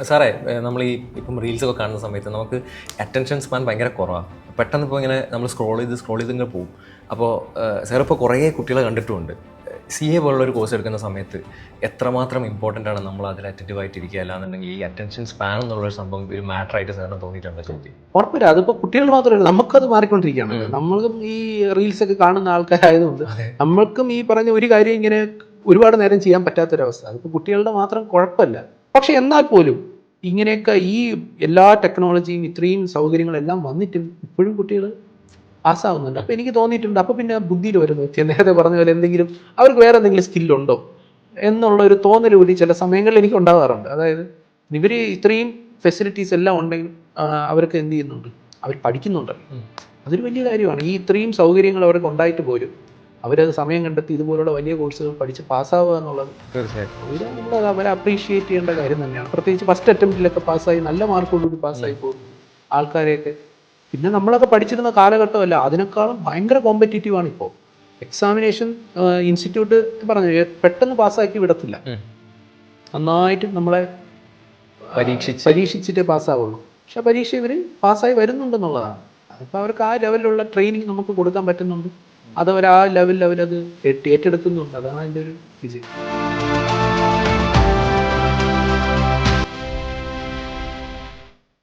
സാറേ, നമ്മൾ ഈ ഇപ്പം റീൽസൊക്കെ കാണുന്ന സമയത്ത് നമുക്ക് അറ്റൻഷൻ സ്പാൻ ഭയങ്കര കുറവാണ്. പെട്ടെന്ന് ഇപ്പോൾ ഇങ്ങനെ നമ്മൾ സ്ക്രോൾ ചെയ്ത് ഇങ്ങനെ പോകും. അപ്പോൾ സാർ ഇപ്പോൾ കുറേ കുട്ടികളെ കണ്ടിട്ടുമുണ്ട്. CA പോലുള്ളൊരു കോഴ്സ് എടുക്കുന്ന സമയത്ത് എത്രമാത്രം ഇമ്പോർട്ടൻ്റ് ആണ് നമ്മൾ അതിൽ അറ്റൻറ്റീവായിട്ടിരിക്കുക, അല്ലാന്നുണ്ടെങ്കിൽ ഈ അറ്റൻഷൻ സ്പാൻ എന്നുള്ളൊരു സംഭവം ഒരു മാറ്ററായിട്ട് സാറിന് തോന്നിയിട്ടുണ്ടോ ചോദിച്ചു? ഉറപ്പില്ല. അതിപ്പോൾ കുട്ടികൾ മാത്രമല്ല, നമുക്കത് മാറിക്കൊണ്ടിരിക്കുകയാണ്. നമ്മളും ഈ റീൽസൊക്കെ കാണുന്ന ആൾക്കാരായതുകൊണ്ട് നമ്മൾക്കും ഈ പറഞ്ഞ ഒരു കാര്യം ഇങ്ങനെ ഒരുപാട് നേരം ചെയ്യാൻ പറ്റാത്തൊരവസ്ഥ. അതിപ്പോൾ കുട്ടികളുടെ മാത്രം കുഴപ്പമില്ല. പക്ഷെ എന്നാൽ പോലും ഇങ്ങനെയൊക്കെ ഈ എല്ലാ ടെക്നോളജിയും ഇത്രയും സൗകര്യങ്ങളെല്ലാം വന്നിട്ടും ഇപ്പോഴും കുട്ടികൾ പാസ്സാവുന്നുണ്ട്. അപ്പോൾ എനിക്ക് തോന്നിയിട്ടുണ്ട്, അപ്പോൾ പിന്നെ ബുദ്ധിയിൽ വരുന്നു, നേരത്തെ പറഞ്ഞ പോലെ എന്തെങ്കിലും അവർക്ക് വേറെ എന്തെങ്കിലും സ്കില്ലുണ്ടോ എന്നുള്ളൊരു തോന്നൽ കൂടി ചില സമയങ്ങളിൽ എനിക്ക് ഉണ്ടാകാറുണ്ട്. അതായത് ഇവർ ഇത്രയും ഫെസിലിറ്റീസ് എല്ലാം ഉണ്ടെങ്കിൽ അവർക്ക് എന്ത് ചെയ്യുന്നുണ്ട്, അവർ പഠിക്കുന്നുണ്ട്. അതൊരു വലിയ കാര്യമാണ്. ഈ ഇത്രയും സൗകര്യങ്ങൾ അവർക്ക് ഉണ്ടായിട്ട് പോലും അവരത് സമയം കണ്ടെത്തി ഇതുപോലുള്ള വലിയ കോഴ്സുകൾ പഠിച്ച് പാസ്സാവുക എന്നുള്ളത് തീർച്ചയായിട്ടും ഇത് നമ്മൾ അവരെ അപ്രീഷിയേറ്റ് ചെയ്യേണ്ട കാര്യം തന്നെയാണ്. പ്രത്യേകിച്ച് ഫസ്റ്റ് അറ്റംപ്റ്റിലൊക്കെ പാസ്സായി നല്ല മാർക്കോടുകൂടി പാസ്സായി പോകും ആൾക്കാരെയൊക്കെ. പിന്നെ നമ്മളൊക്കെ പഠിച്ചിരുന്ന കാലഘട്ടമല്ല, അതിനേക്കാളും ഭയങ്കര കോമ്പറ്റീറ്റീവാണ് ഇപ്പോൾ. എക്സാമിനേഷൻ ഇൻസ്റ്റിറ്റ്യൂട്ട് പറഞ്ഞു പെട്ടെന്ന് പാസ്സാക്കി വിടത്തില്ല, നന്നായിട്ട് നമ്മളെ പരീക്ഷിച്ചിട്ടേ പാസ്സാവുള്ളൂ. പക്ഷെ പരീക്ഷ ഇവർ പാസ്സായി വരുന്നുണ്ടെന്നുള്ളതാണ്. അതിപ്പോൾ അവർക്ക് ആ ലെവലിലുള്ള ട്രെയിനിങ് നമുക്ക് കൊടുക്കാൻ പറ്റുന്നുണ്ട്. അതവർ ആ ലെവലിൽ അവരത് ഏറ്റെടുക്കുന്നുണ്ട്. അതാണ് അതിൻ്റെ ഒരു വിജയം.